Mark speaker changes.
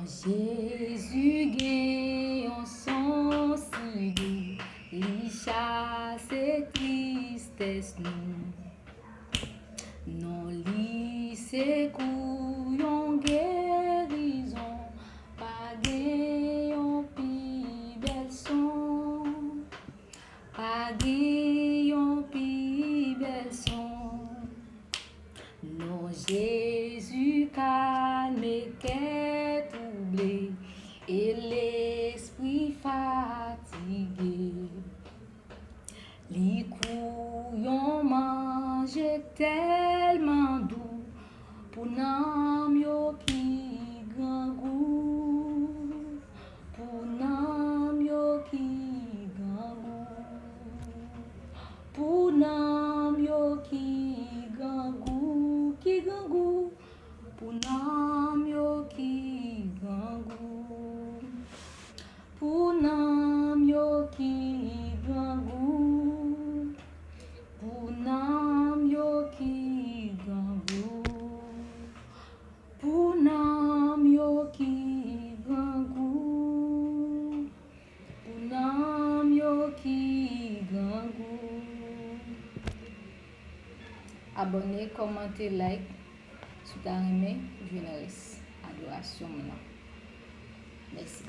Speaker 1: Jésus gagne son si doux, il chasse tristesse nous. Non li se couillon guérison, pas gayon pi bel son, pas gayon pi bel son. Non Jésus calme qu'est troublé et l'esprit fatigué. Li couillon mange tellement doux pour nam yo qui grand goût, pour nam yo qui grand goût, pour nam yo qui grand goût, pour nam yo qui grand goût, pour nam yo qui grand goût, pour nam yo qui grand goût, pour nam yo qui grand goût, pour nam yo qui grand goût. Abonnez, commentez, like. Si tu as aimé, je vous laisse. Adoration maintenant. Merci.